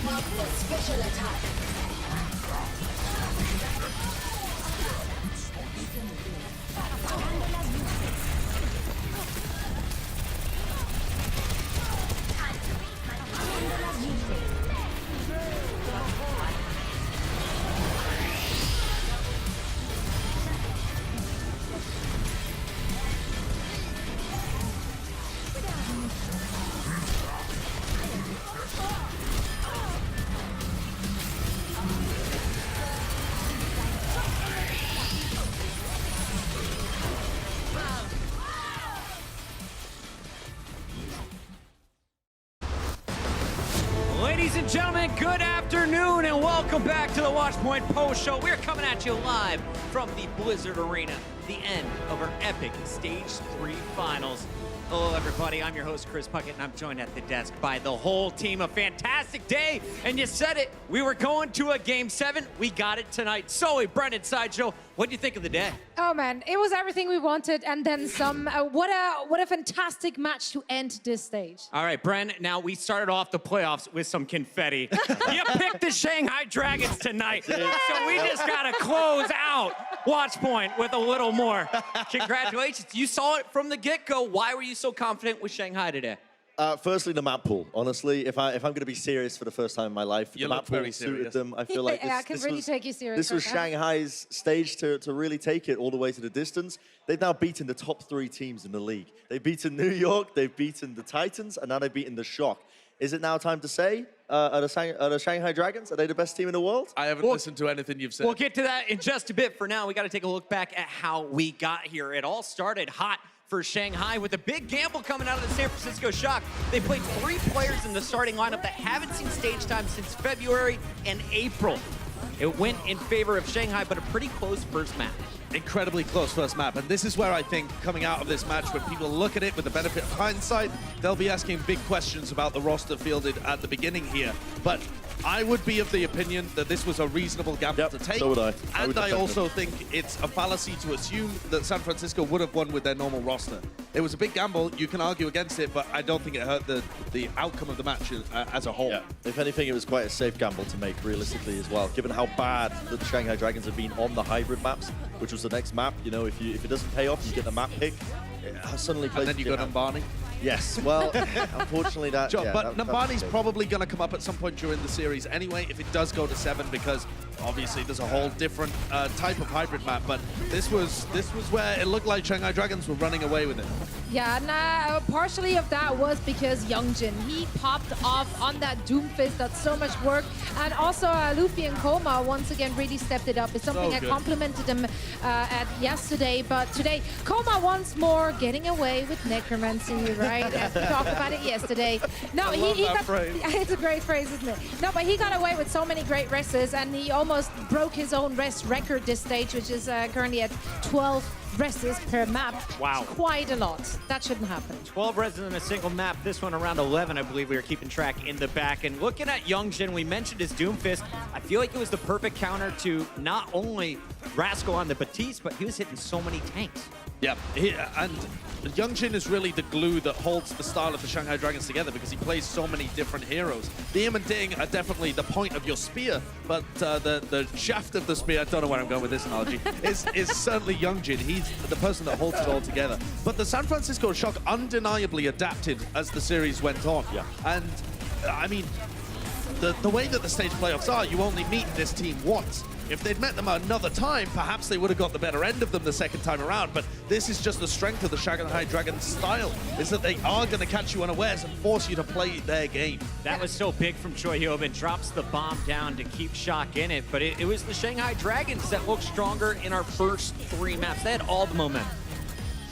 Special attack. Ladies and gentlemen, good afternoon and welcome back to the Watchpoint Post Show. We're coming at you live from the Blizzard Arena, the end of our epic Stage 3 finals. Hello everybody, I'm your host Chris Puckett and I'm joined at the desk by the whole team. A fantastic day, and you said it, we were going to a Game 7, we got it tonight. Zoe, Brendan, Sideshow, what do you think of the day? Oh man, it was everything we wanted and then some. What a fantastic match to end this stage. All right, Bren, now we started off the playoffs with some confetti. You picked the Shanghai Dragons tonight, so we just got to close out Watchpoint with a little more. Congratulations. You saw it from the get-go. Why were you so confident with Shanghai today? Firstly, the map pool. Honestly, if I'm going to be serious for the first time in my life, You the look map pool very suited serious. them. I feel like Yeah, I can really take you serious This was right now. Shanghai's stage to really take it all the way to the distance. They've now beaten the top 3 teams in the league. They've beaten New York, they've beaten the Titans, and now they've beaten the Shock. Is it now time to say, are the Shanghai Dragons, are they the best team in the world? I haven't listened to anything you've said. We'll get to that in just a bit. For now, we got to take a look back at how we got here. It all started hot for Shanghai with a big gamble coming out of the San Francisco Shock. They played 3 players in the starting lineup that haven't seen stage time since February and April. It went in favor of Shanghai, but a pretty close first match. Incredibly close first map, and this is where I think coming out of this match, when people look at it with the benefit of hindsight, they'll be asking big questions about the roster fielded at the beginning here. But I would be of the opinion that this was a reasonable gamble to take. So would I. And I also think it's a fallacy to assume that San Francisco would have won with their normal roster. It was a big gamble. You can argue against it, but I don't think it hurt the outcome of the match as a whole. Yeah. If anything, it was quite a safe gamble to make, realistically, as well, given how bad the Shanghai Dragons have been on the hybrid maps, which was the next map. You know, if it doesn't pay off, you get the map pick. It suddenly plays. And then you got Numbani. Yes, well, unfortunately that... Sure, yeah, but that's Numbani's big. probably going to come up at some point during the series anyway, if it does go to 7, because obviously there's a whole different type of hybrid map. But this was where it looked like Shanghai Dragons were running away with it. Yeah, and partially of that was because Youngjin, he popped off on that Doomfist, that's so much work. And also Luffy and Koma once again really stepped it up. It's something I complimented them at yesterday, but today Koma once more getting away with necromancy, right? As we talked about it yesterday. No, he got, it's a great phrase, isn't it? No, but he got away with so many great rests, and he almost broke his own rest record this stage, which is currently at 12 rests per map. Wow. It's quite a lot. That shouldn't happen. 12 rests in a single map. This one around 11, I believe we were keeping track in the back. And looking at Youngjin, we mentioned his Doomfist. I feel like it was the perfect counter to not only Rascal on the Batiste, but he was hitting so many tanks. Yeah, and Youngjin is really the glue that holds the style of the Shanghai Dragons together, because he plays so many different heroes. Diem and Ding are definitely the point of your spear, but the shaft of the spear, I don't know where I'm going with this analogy, is certainly Youngjin. He's the person that holds it all together. But the San Francisco Shock undeniably adapted as the series went on. Yeah. And, I mean, the way that the stage playoffs are, you only meet this team once. If they'd met them another time, perhaps they would have got the better end of them the second time around. But this is just the strength of the Shanghai Dragons style, is that they are going to catch you unawares and force you to play their game. That was so big from Choi Hyobin. Drops the bomb down to keep Shock in it. But it was the Shanghai Dragons that looked stronger in our first 3 maps. They had all the momentum.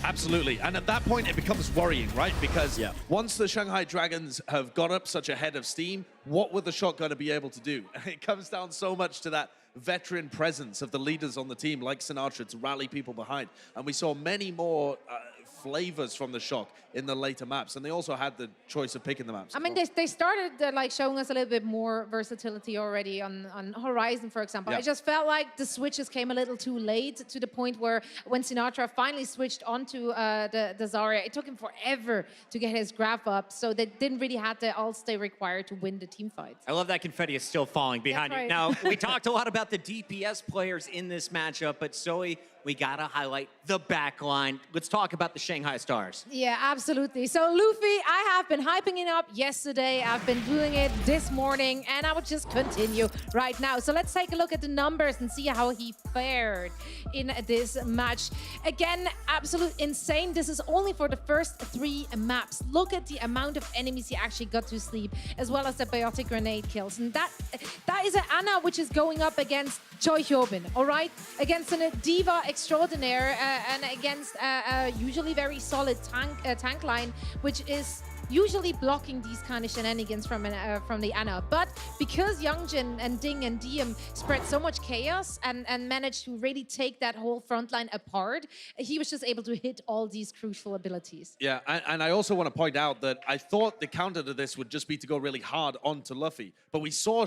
Absolutely. And at that point, it becomes worrying, right? Because once the Shanghai Dragons have got up such a head of steam, what were the Shock going to be able to do? It comes down so much to that veteran presence of the leaders on the team, like Sinatra, to rally people behind. And we saw many more flavors from the Shock in the later maps, and they also had the choice of picking the maps. I mean, they started like showing us a little bit more versatility already on Horizon, for example. Yeah. I just felt like the switches came a little too late, to the point where when Sinatra finally switched onto the Zarya, it took him forever to get his graph up, so they didn't really have the all-stay required to win the team fights. I love that confetti is still falling behind That's you. right. Now, we talked a lot about the DPS players in this matchup, but Zoe, we gotta highlight the back line. Let's talk about the Shanghai Stars. Yeah, absolutely. So Luffy, I have been hyping it up yesterday. I've been doing it this morning, and I would just continue right now. So let's take a look at the numbers and see how he fared in this match. Again, absolute insane. This is only for the first 3 maps. Look at the amount of enemies he actually got to sleep, as well as the biotic grenade kills. And that is an Ana which is going up against Choi Hyobin, all right? Against a diva extraordinaire and against a usually very solid tank line, which is usually blocking these kind of shenanigans from the Ana. But because Youngjin and Ding and Diem spread so much chaos and managed to really take that whole front line apart, he was just able to hit all these crucial abilities. Yeah, and I also want to point out that I thought the counter to this would just be to go really hard onto Luffy, but we saw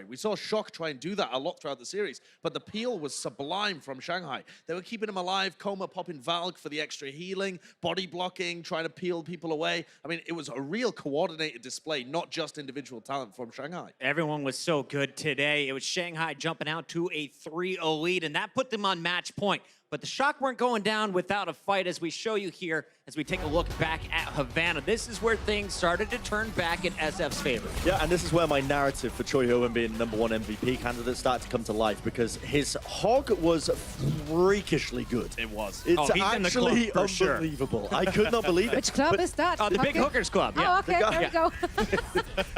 we saw Shock try and do that a lot throughout the series, but the peel was sublime from Shanghai. They were keeping him alive, Coma popping Valk for the extra healing, body blocking, trying to peel people away. I mean, it was a real coordinated display, not just individual talent from Shanghai. Everyone was so good today. It was Shanghai jumping out to a 3-0 lead, and that put them on match point. But the Shock weren't going down without a fight, as we show you here, as we take a look back at Havana. This is where things started to turn back in SF's favor. Yeah, and this is where my narrative for Choi Hyobin being #1 MVP candidate started to come to life, because his hog was freakishly good. It was. It's he's in the club actually for sure. unbelievable. I could not believe it. Which club But is that? The Big Hookers Club. Yeah. Oh, okay, there we go.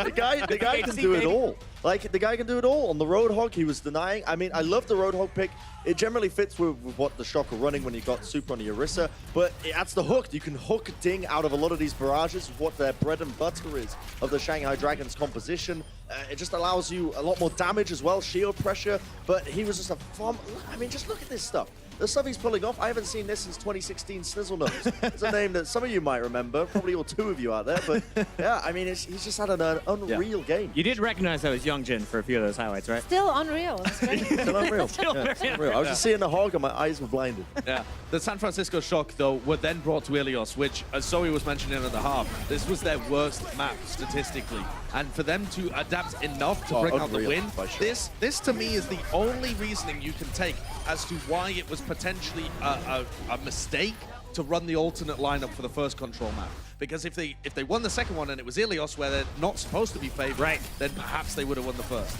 The guy can do it all. Like, the guy can do it all. On the Roadhog, he was denying. I mean, I love the Roadhog pick. It generally fits with what the Shock are running when you got Super on the Orisa, but that's the hook. You can hook Ding out of a lot of these barrages, what their bread and butter is of the Shanghai Dragons composition. It just allows you a lot more damage as well, shield pressure, but he was just a fun. I mean, just look at this stuff. The stuff he's pulling off, I haven't seen this since 2016 Snizzlenose. It's a name that some of you might remember, probably all 2 of you out there, but yeah, I mean, he's just had an unreal game. You did recognize that was Youngjin for a few of those highlights, right? Still unreal. It's great. Still unreal. Still Yeah, very still unreal. I was just seeing the hog and my eyes were blinded. Yeah. The San Francisco Shock, though, were then brought to Ilios, which, as Zoe was mentioning at the half, this was their worst map statistically. And for them to adapt enough to bring out the unreal, win, by sure. this to me is the only reasoning you can take as to why it was potentially a mistake to run the alternate lineup for the first control map. Because if they won the second one and it was Ilios, where they're not supposed to be favored, right, then perhaps they would have won the first.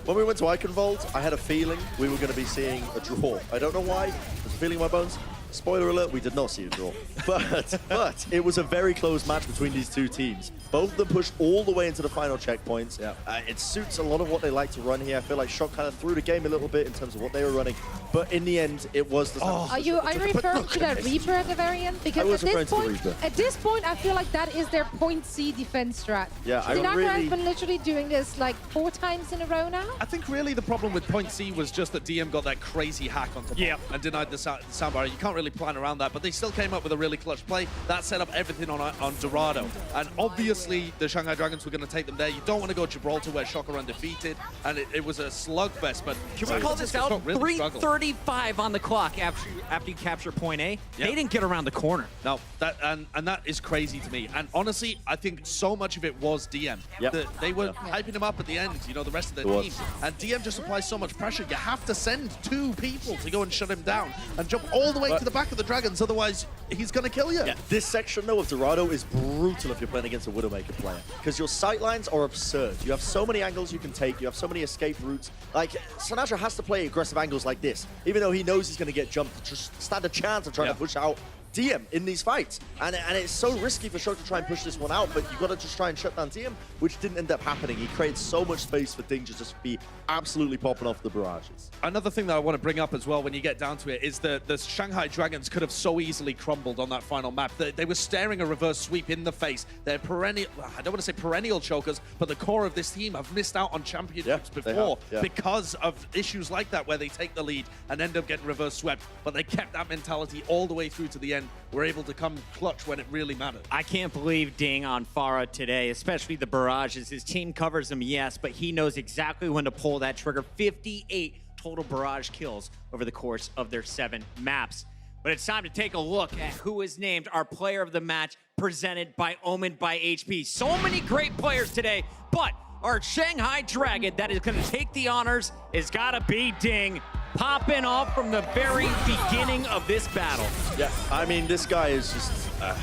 When we went to Eichenwald, I had a feeling we were going to be seeing a draw. I don't know why. There's a feeling in my bones. Spoiler alert, we did not see a draw. But it was a very close match between these 2 teams. Both of them pushed all the way into the final checkpoints. Yeah. It suits a lot of what they like to run here. I feel like Shock kind of threw the game a little bit in terms of what they were running. But in the end, it was the... Are you referring to that Reaper at the very end? Because at this point, I feel like that is their point C defense strat. Yeah, Sinatra has been literally doing this like 4 times in a row now. I think really the problem with point C was just that DM got that crazy hack onto top and denied the soundbar. You can't really plan around that, but they still came up with a really clutch play. That set up everything on Dorado. And obviously, the Shanghai Dragons were going to take them there. You don't want to go Gibraltar, where Shock are undefeated, and it was a slugfest. But can we call this out? Really 3:35 on the clock after you capture point A. Yep. They didn't get around the corner. No, and that is crazy to me. And honestly, I think so much of it was DM. Yep. They were hyping him up at the end, you know, the rest of the team. And DM just applies so much pressure. You have to send 2 people to go and shut him down and jump all the way to the back of the Dragons, otherwise he's going to kill you. Yeah. This section, though, of Dorado is brutal if you're playing against a Widowmaker player, because your sight lines are absurd. You have so many angles you can take. You have so many escape routes. Like, Sinatra has to play aggressive angles like this, even though he knows he's going to get jumped, just stand a chance of trying to push out DM in these fights. And it's so risky for Shock to try and push this one out, but you got to just try and shut down DM, which didn't end up happening. He created so much space for Ding to just be absolutely popping off the barrages. Another thing that I want to bring up as well when you get down to it is that the Shanghai Dragons could have so easily crumbled on that final map. They were staring a reverse sweep in the face. They're perennial, I don't want to say perennial chokers, but the core of this team have missed out on championships before because of issues like that where they take the lead and end up getting reverse swept. But they kept that mentality all the way through to the end. Were able to come clutch when it really mattered. I can't believe Ding on Pharah today, especially the barrages. His team covers him, yes, but he knows exactly when to pull that trigger. 58 total barrage kills over the course of their 7 maps. But it's time to take a look at who is named our player of the match, presented by Omen by HP. So many great players today, but our Shanghai Dragon that is going to take the honors is got to be Ding, popping off from the very beginning of this battle. Yeah, I mean, this guy is just a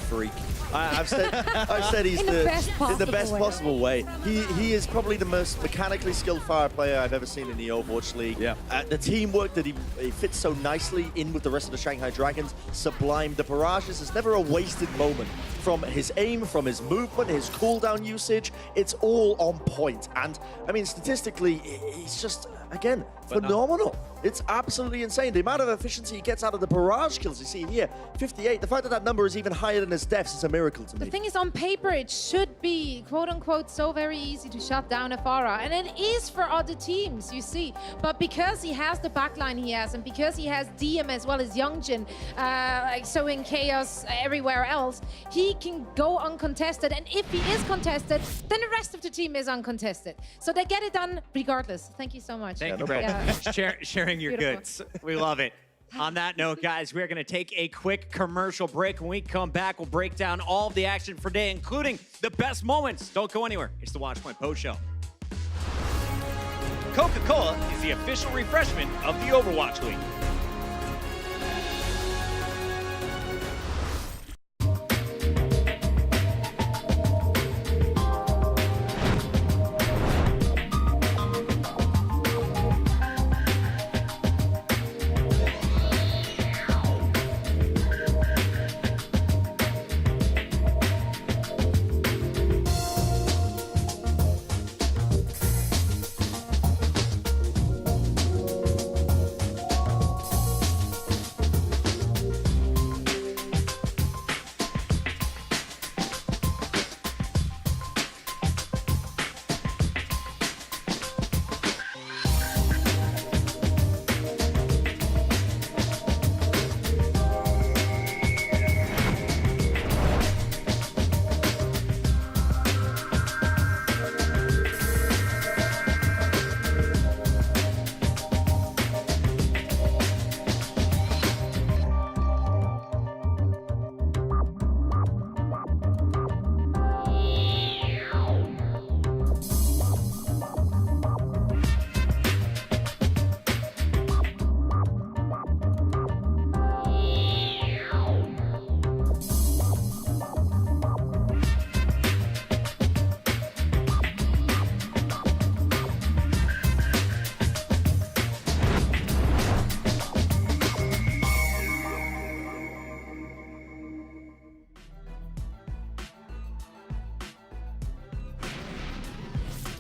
freak. I've said he's in the best possible way. He is probably the most mechanically skilled fire player I've ever seen in the Overwatch League. Yeah. The teamwork that he fits so nicely in with the rest of the Shanghai Dragons, sublime. The barrages is never a wasted moment. From his aim, from his movement, his cooldown usage, it's all on point. And I mean, statistically, he's just, again, phenomenal. It's absolutely insane. The amount of efficiency he gets out of the barrage kills you see here, 58. The fact that that number is even higher than his deaths is a miracle to me. The thing is, on paper, it should be, quote-unquote, so very easy to shut down a Pharah. And it is for other teams, you see. But because he has the backline he has, and because he has DM as well as Youngjin, like sowing chaos everywhere else, he can go uncontested. And if he is contested, then the rest of the team is uncontested. So they get it done regardless. Thank you so much. Thank you, Brett. Sharing your goods. We love it. On that note, guys, we're going to take a quick commercial break. When we come back, we'll break down all of the action for today, including the best moments. Don't go anywhere. It's the Watchpoint Post Show. Coca-Cola is the official refreshment of the Overwatch League.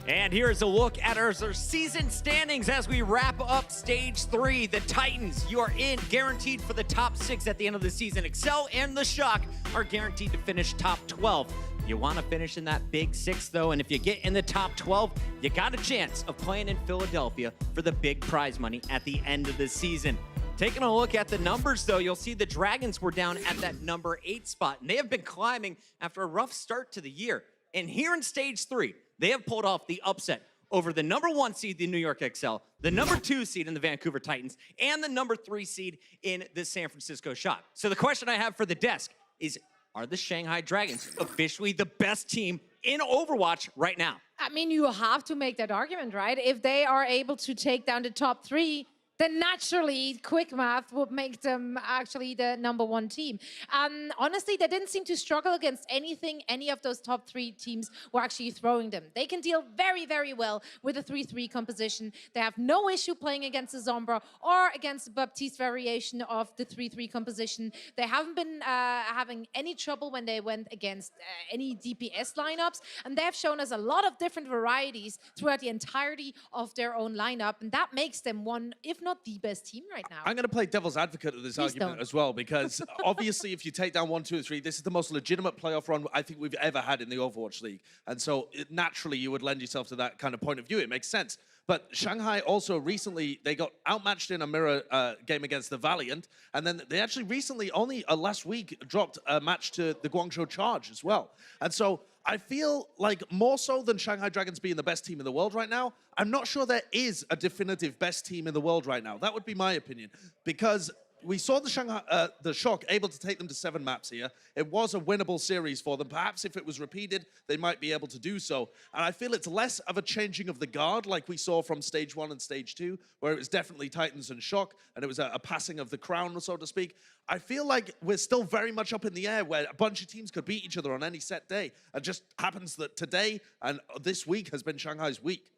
And here's a look at our season standings as we wrap up Stage 3. The Titans, you are in, guaranteed for the top 6 at the end of the season. Excel and the Shock are guaranteed to finish top 12. You want to finish in that big 6, though, and if you get in the top 12, you got a chance of playing in Philadelphia for the big prize money at the end of the season. Taking a look at the numbers, though, you'll see the Dragons were down at that number 8 spot, and they have been climbing after a rough start to the year. And here in Stage 3, they have pulled off the upset over the number 1 seed, the New York XL, the number 2 seed in the Vancouver Titans, and the number 3 seed in the San Francisco Shock. So the question I have for the desk is, are the Shanghai Dragons officially the best team in Overwatch right now? I mean, you have to make that argument, right? If they are able to take down the top 3, then naturally quick math would make them actually the #1 team. And honestly, they didn't seem to struggle against anything any of those top 3 teams were actually throwing them. They can deal very, very well with a 3-3 composition. They have no issue playing against the Sombra or against the Baptiste variation of the 3-3 composition. They haven't been having any trouble when they went against any DPS lineups, and they've shown us a lot of different varieties throughout the entirety of their own lineup, and that makes them one, if not the best team right now. I'm going to play devil's advocate of this argument as well, because obviously if you take down 1, 2, and 3, this is the most legitimate playoff run I think we've ever had in the Overwatch League. And so naturally you would lend yourself to that kind of point of view. It makes sense. But Shanghai also recently, they got outmatched in a mirror game against the Valiant. And then they actually recently, only last week, dropped a match to the Guangzhou Charge as well. And so I feel like more so than Shanghai Dragons being the best team in the world right now, I'm not sure there is a definitive best team in the world right now. That would be my opinion. Because we saw the Shock able to take them to 7 maps here. It was a winnable series for them. Perhaps if it was repeated, they might be able to do so. And I feel it's less of a changing of the guard like we saw from Stage 1 and Stage 2, where it was definitely Titans and Shock, and it was a passing of the crown, so to speak. I feel like we're still very much up in the air, where a bunch of teams could beat each other on any set day. It just happens that today and this week has been Shanghai's week.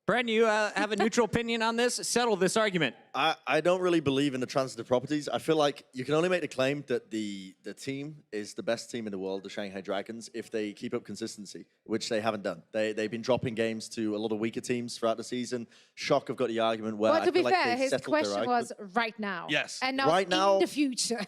Bren, you have a neutral opinion on this? Settle this argument. I don't really believe in the transitive properties. I feel like you can only make the claim that the team is the best team in the world, the Shanghai Dragons, if they keep up consistency, which they haven't done. They've been dropping games to a lot of weaker teams throughout the season. Shock have got the argument where Well, to be like fair, his question was right now. Yes. And not right now, in the future.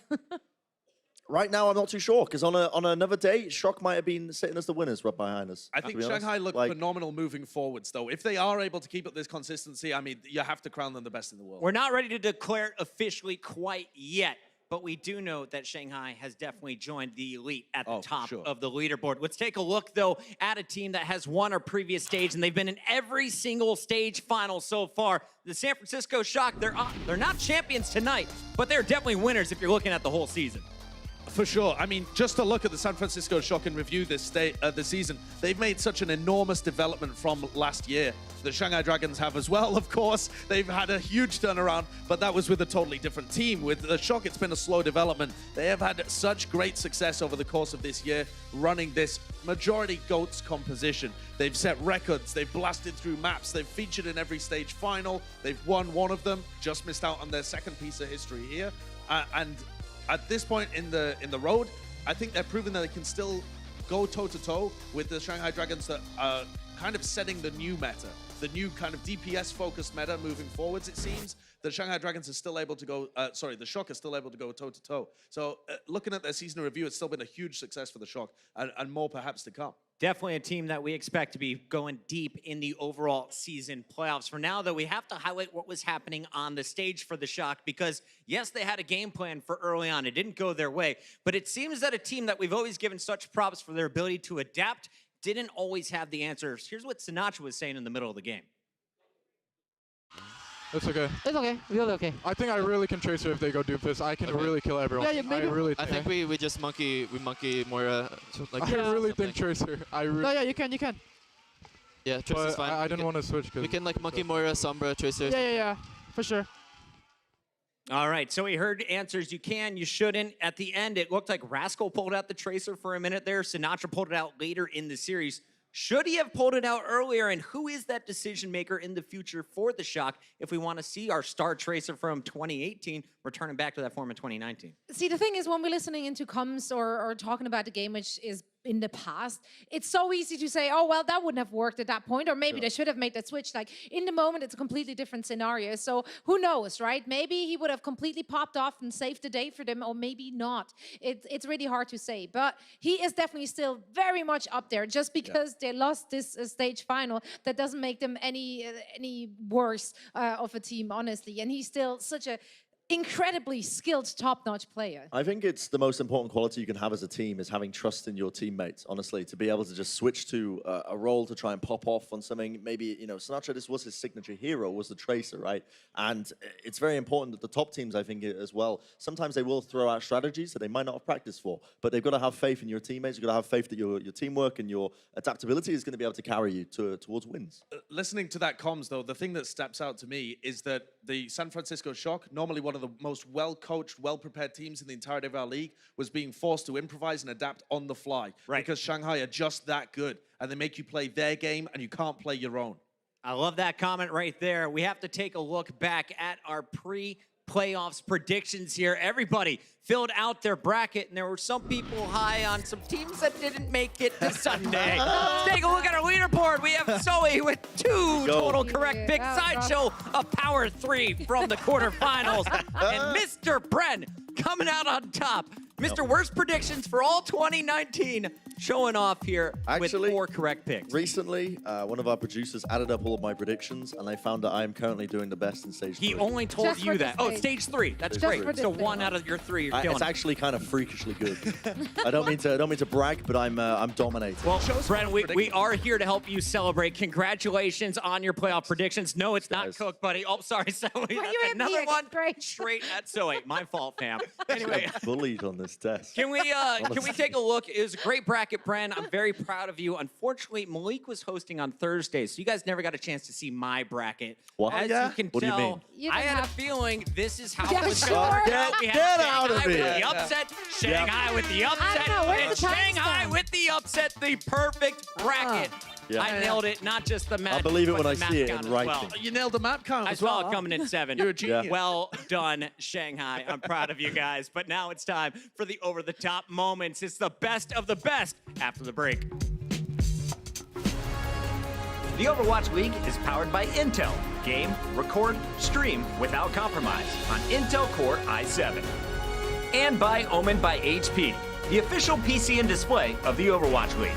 Right now, I'm not too sure, because on another day, Shock might have been sitting as the winners right behind us. I think Shanghai look phenomenal moving forwards, though. If they are able to keep up this consistency, I mean, you have to crown them the best in the world. We're not ready to declare it officially quite yet, but we do know that Shanghai has definitely joined the elite at the top of the leaderboard. Let's take a look, though, at a team that has won our previous stage, and they've been in every single stage final so far. The San Francisco Shock, they're not champions tonight, but they're definitely winners if you're looking at the whole season. For sure. I mean, just to look at the San Francisco Shock and review this season, they've made such an enormous development from last year. The Shanghai Dragons have as well, of course. They've had a huge turnaround, but that was with a totally different team. With the Shock, it's been a slow development. They have had such great success over the course of this year running this majority GOATS composition. They've set records. They've blasted through maps. They've featured in every stage final. They've won one of them, just missed out on their second piece of history here. And at this point in the road, I think they're proving that they can still go toe-to-toe with the Shanghai Dragons that are kind of setting the new meta, the new kind of DPS-focused meta moving forwards, it seems. The Shanghai Dragons are still able to go, the Shock are still able to go toe-to-toe. So looking at their season review, it's still been a huge success for the Shock, and more perhaps to come. Definitely a team that we expect to be going deep in the overall season playoffs. For now, though, we have to highlight what was happening on the stage for the Shock because, yes, they had a game plan for early on. It didn't go their way, but it seems that a team that we've always given such props for their ability to adapt didn't always have the answers. Here's what Sinatra was saying in the middle of the game. It's okay. It's okay. Really okay. I think I really can Tracer if they go Doomfist. I can really kill everyone. Yeah, maybe. I think we just monkey more like I really think Tracer. No, yeah, you can. Yeah, Tracer's fine. I didn't want to switch. We can like monkey more Sombra Tracer. Yeah, for sure. All right, so we heard answers you can, you shouldn't. At the end, it looked like Rascal pulled out the Tracer for a minute there. Sinatra pulled it out later in the series. Should he have pulled it out earlier? And who is that decision maker in the future for the Shock if we want to see our star Tracer from 2018 returning back to that form in 2019? See, the thing is, when we're listening into comms or talking about the game, which is in the past, it's so easy to say, oh, well, that wouldn't have worked at that point, or maybe they should have made that switch. Like, in the moment, it's a completely different scenario. So who knows, right? Maybe he would have completely popped off and saved the day for them, or maybe not. It's really hard to say. But he is definitely still very much up there. Just because they lost this stage final, that doesn't make them any worse of a team, honestly. And he's still such a incredibly skilled, top-notch player. I think it's the most important quality you can have as a team is having trust in your teammates, honestly, to be able to just switch to a role to try and pop off on something. Maybe, you know, Sinatra, this was his signature hero, was the Tracer, right? And it's very important that the top teams, I think, as well, sometimes they will throw out strategies that they might not have practiced for, but they've got to have faith in your teammates. You've got to have faith that your teamwork and your adaptability is going to be able to carry you towards wins. Listening to that comms, though, the thing that steps out to me is that the San Francisco Shock, normally one of the most well-coached, well-prepared teams in the entirety of our league, was being forced to improvise and adapt on the fly. Right. Because Shanghai are just that good, and they make you play their game, and you can't play your own. I love that comment right there. We have to take a look back at our pre-playoffs predictions here. Everybody filled out their bracket, and there were some people high on some teams that didn't make it to Sunday. Let's take a look at our leaderboard. We have Zoe with 2 total correct picks. Sideshow, a power 3 from the quarterfinals. And Mr. Bren coming out on top. Mr. Worst Predictions for all 2019, showing off here Actually, with 4 correct picks. Recently, one of our producers added up all of my predictions, and I found that I am currently doing the best in stage 3. He only told Just you for that. this Oh, stage. stage 3. That's Just great. for this So stage. 1 out of your 3, you're killing It's it. actually kind of freakishly good. I don't mean to brag, but I'm dominating. Well, Brent, we are here to help you celebrate. Congratulations on your playoff predictions. No, it's not Guys. Cook, buddy. Oh, sorry, Zoe. That's you hit me another again. one Great. straight at Zoe. My fault, fam. Anyway, bullied on this test. can we take a look? It was a great bracket, Brent. I'm very proud of you. Unfortunately, Malik was hosting on Thursday, so you guys never got a chance to see my bracket. What? As Yeah? you can What do you tell, mean? You I didn't had a have- feeling this is how Yeah, the show sure. worked Get- out. We had get out of Shanghai with here. the upset, Shanghai with the upset, know, where's and the Shanghai timestamp? with the upset, the perfect bracket. Yeah. I nailed it, not just the match. I'll believe it but when the I see match it count in as well. writing. You nailed the map count As well, coming in 7. You're a genius. Well done, Shanghai. I'm proud of you guys. But now it's time for the over-the-top moments. It's the best of the best after the break. The Overwatch League is powered by Intel. Game, record, stream without compromise on Intel Core i7. And by Omen by HP, the official PC and display of the Overwatch League.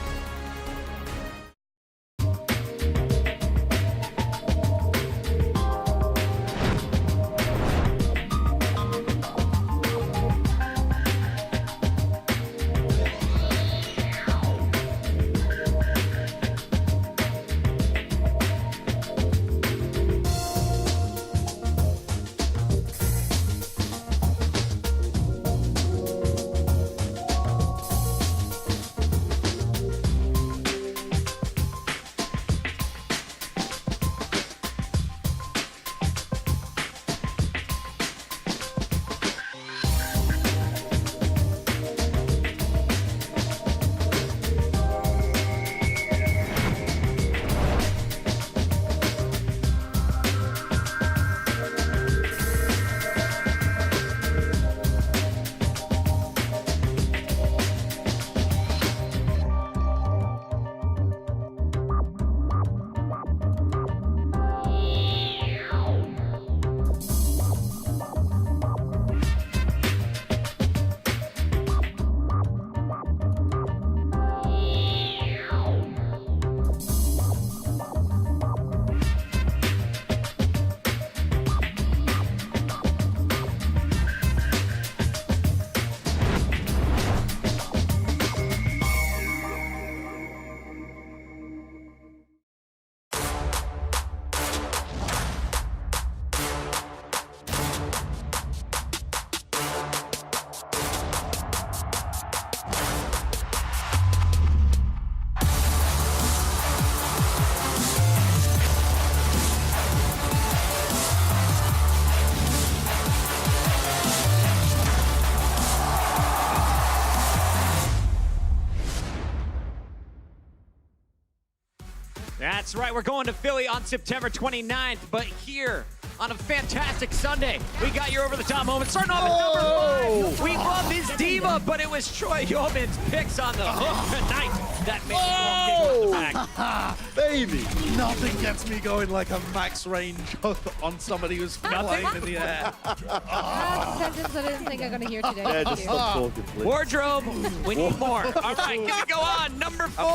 That's right, we're going to Philly on September 29th, but here on a fantastic Sunday, we got your over-the-top moment. Starting off at number 5, we love his diva, but it was Troy Yeoman's picks on the hook tonight that made it back. Baby! Nothing gets me going like a max range on somebody who's flying in the air. That's a sentence I didn't think I'm going to hear today. Yeah, Thank just you. stop talking, please. Wardrobe, we need more. All right, gonna go on. Number 4.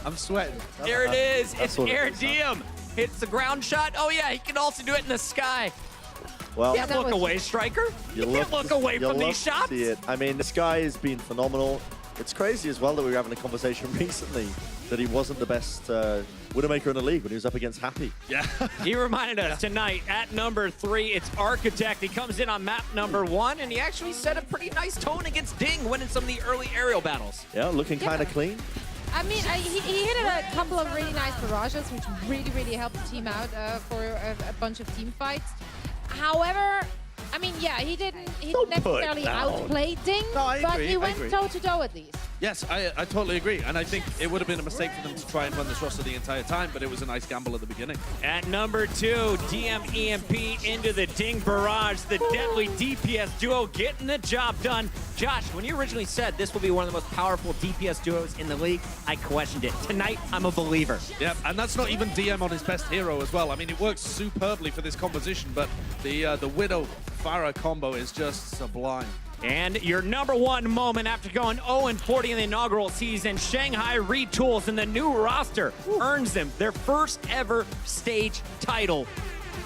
I'm sweating. There it is. That's It's what it Air is, huh? Diem. Hits the ground shot. Oh, yeah, he can also do it in the sky. Well, Yeah, Can't that look was- away, Striker. You can't love look to- away you'll from love these to shots. see it. I mean, this guy has been phenomenal. It's crazy as well that we were having a conversation recently that he wasn't the best Widowmaker in the league when he was up against Happy. Yeah. He reminded us tonight at number 3, it's Architect. He comes in on map number 1, and he actually set a pretty nice tone against Ding, winning some of the early aerial battles. Yeah, looking kind of Yeah. clean. I mean, he hit a couple of really nice barrages, which really helped the team out for a bunch of team fights. However, I mean, yeah, he didn't necessarily outplay Ding, No, I but agree, he I went agree. toe-to-toe at least. Yes, I totally agree. And I think it would have been a mistake for them to try and run this roster the entire time, but it was a nice gamble at the beginning. At number 2, DM EMP into the Ding Barrage, the deadly DPS duo getting the job done. Josh, when you originally said this will be one of the most powerful DPS duos in the league, I questioned it. Tonight, I'm a believer. Yeah, and that's not even DM on his best hero as well. I mean, it works superbly for this composition, but the Widow Pharah combo is just sublime. And your number 1 moment after going 0-40 in the inaugural season, Shanghai retools and the new roster earns them their first ever stage title,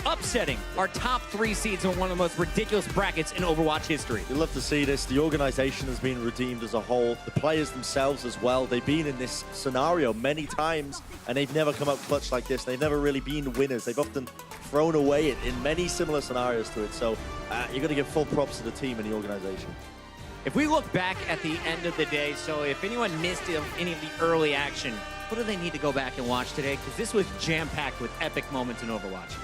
upsetting our top 3 seeds in one of the most ridiculous brackets in Overwatch history. You love to see this. The organization has been redeemed as a whole. The players themselves as well. They've been in this scenario many times, and they've never come up clutch like this. They've never really been winners. They've often thrown away it in many similar scenarios to it. So you're going to give full props to the team and the organization. If we look back at the end of the day, so if anyone missed any of the early action, what do they need to go back and watch today? Because this was jam-packed with epic moments in Overwatch.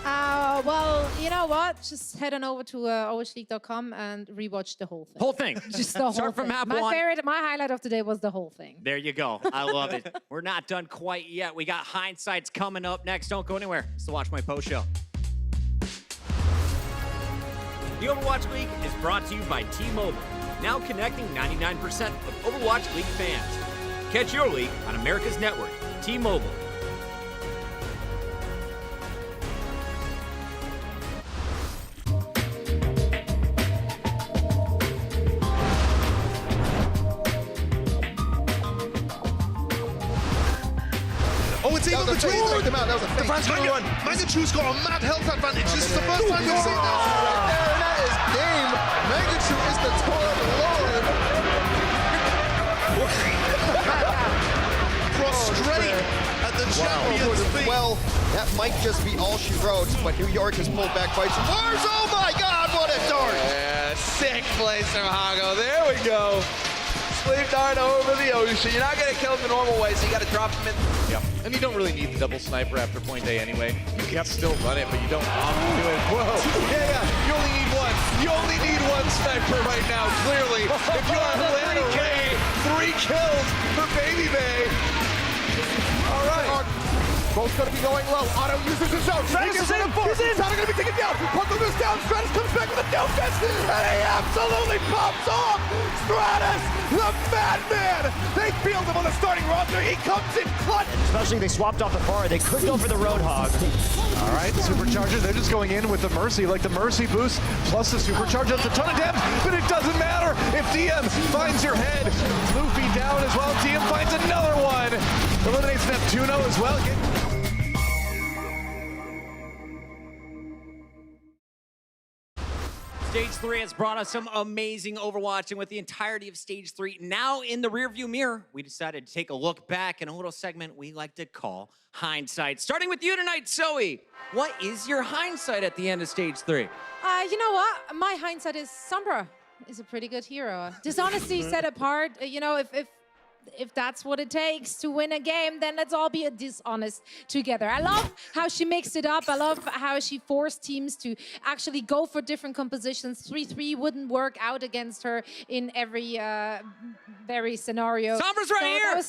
Well, you know what? Just head on over to overwatchleague.com and rewatch the whole thing. Whole thing. Just the whole Start from thing. map My 1. highlight of the day was the whole thing. There you go. I love it. We're not done quite yet. We got hindsights coming up next. Don't go anywhere. It's the Watch My Post Show. The Overwatch League is brought to you by T-Mobile, now connecting 99% of Overwatch League fans. Catch your league on America's network, T-Mobile. Oh, it's even between them. That was a fake. Mangachu's got a mad health advantage. This is the first time we've seen that. There, and that is game. Mangachu is the toilet lord. Prostrate at the champion's feet. Well, that might just be all she wrote, but New York has pulled back by some bars. Oh my God, what a dart! Yeah, sick place from Hago. There we go. Sleep dart over the ocean. You're not going to kill him the normal way, so you got to drop him in. Yep. And you don't really need the double sniper after point A anyway. You can still run it, but you don't often do it. Whoa. Yeah. You only need one. You only need one sniper right now, clearly. If you are Atlanta Ray, 3 kills for Baby Bay. All right. Both going to be going low. Otto uses his own. Stratus is in. He's in. Otto going to be taken down. Puckle goes down. Stratus comes back with a no fist. And he absolutely pops off. Stratus, the madman. They field him on the starting roster. He comes in clutch. Especially they swapped off the Pharah. They could go for the Roadhog. All right, Supercharger, they're just going in with the Mercy, like the Mercy boost plus the Supercharger. That's a ton of damage, but it doesn't matter if DM finds your head. Luffy down as well. DM finds another one. Eliminates Neptuno as well. Stage 3 has brought us some amazing Overwatch, and with the entirety of Stage 3 now in the rearview mirror, we decided to take a look back in a little segment we like to call Hindsight. Starting with you tonight, Zoe. What is your hindsight at the end of Stage 3? You know what? My hindsight is Sombra is a pretty good hero. Dishonesty set apart. You know, if that's what it takes to win a game, then let's all be dishonest together. I love how she mixed it up. I love how she forced teams to actually go for different compositions. 3-3 wouldn't work out against her in every scenario. Sombra's right here!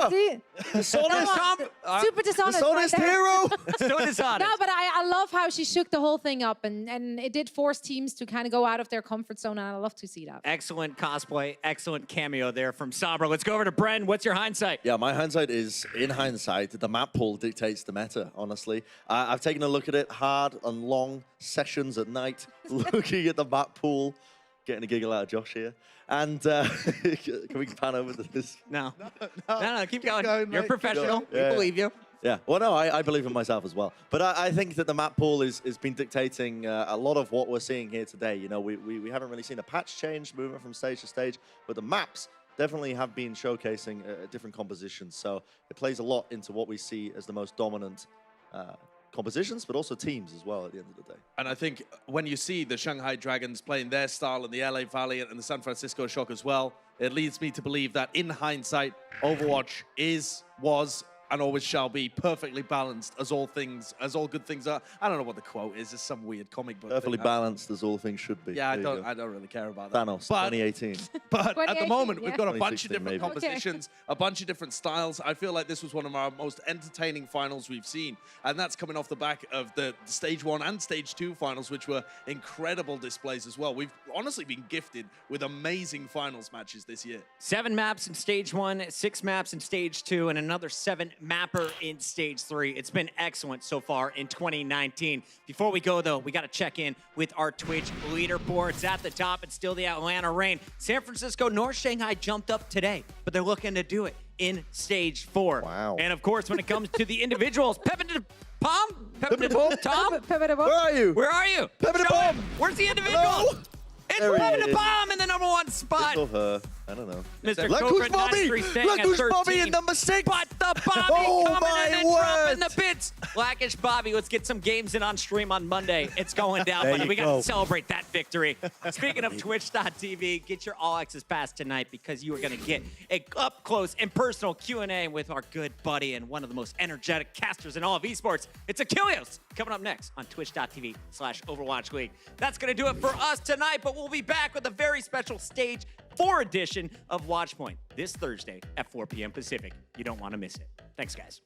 See? Super dishonest. Dishonest hero! So dishonest. No, but I love how she shook the whole thing up, and it did force teams to kind of go out of their comfort zone, and I love to see that. Excellent cosplay, excellent cameo there from Sombra. Let's go over to Bren. What's your hindsight? Yeah, my hindsight is, in hindsight, the map pool dictates the meta, honestly. I've taken a look at it, hard and long sessions at night, looking at the map pool, getting a giggle out of Josh here. And can we pan over to this? No, keep going. You're a professional. We believe you. Yeah, well, no, I believe in myself as well. But I think that the map pool has been dictating a lot of what we're seeing here today. You know, we haven't really seen a patch change moving from stage to stage, but the maps definitely have been showcasing different compositions. So it plays a lot into what we see as the most dominant compositions, but also teams as well at the end of the day. And I think when you see the Shanghai Dragons playing their style and the LA Valiant and the San Francisco Shock as well, it leads me to believe that in hindsight, Overwatch was and always shall be, perfectly balanced as all good things are. I don't know what the quote is. It's some weird comic book. Perfectly balanced as all things should be. Yeah, I There you don't really care about that. Thanos, But 2018. But at the 2018, moment, yeah. we've got a bunch of 2016 different maybe. compositions, a bunch of different styles. I feel like this was one of our most entertaining finals we've seen. And that's coming off the back of the Stage 1 and Stage 2 finals, which were incredible displays as well. We've honestly been gifted with amazing finals matches this year. 7 maps in Stage 1, 6 maps in Stage 2, and another 7 mapper in Stage 3. It's been excellent so far in 2019. Before we go, though, we got to check in with our Twitch leaderboards. At the top, it's still the Atlanta Reign. San Francisco, North Shanghai jumped up today, but they're looking to do it in Stage 4. Wow. And, of course, when it comes to the individuals, Pepin to Palm? Pepin to Palm? Tom? Where are you? Where are you? Pepin to Show Palm. him. Where's the individual? Hello? It's There he Pepin to is. Palm in the #1 spot. Or her. I don't know. Mr. Look who's Cobra Bobby! 93 staying Look at who's 13. Bobby in number 6! But the Bobby Oh, coming my in and dropping word. the bits. Blackish Bobby, let's get some games in on stream on Monday. It's going down, There buddy. you We got go. to celebrate that victory. Speaking of Twitch.tv, get your All Access Pass tonight because you are going to get a up-close and personal Q&A with our good buddy and one of the most energetic casters in all of esports. It's Achilles coming up next on Twitch.tv/Overwatch League. That's going to do it for us tonight, but we'll be back with a very special Stage 4 edition of Watchpoint this Thursday at 4 p.m. Pacific. You don't want to miss it. Thanks, guys.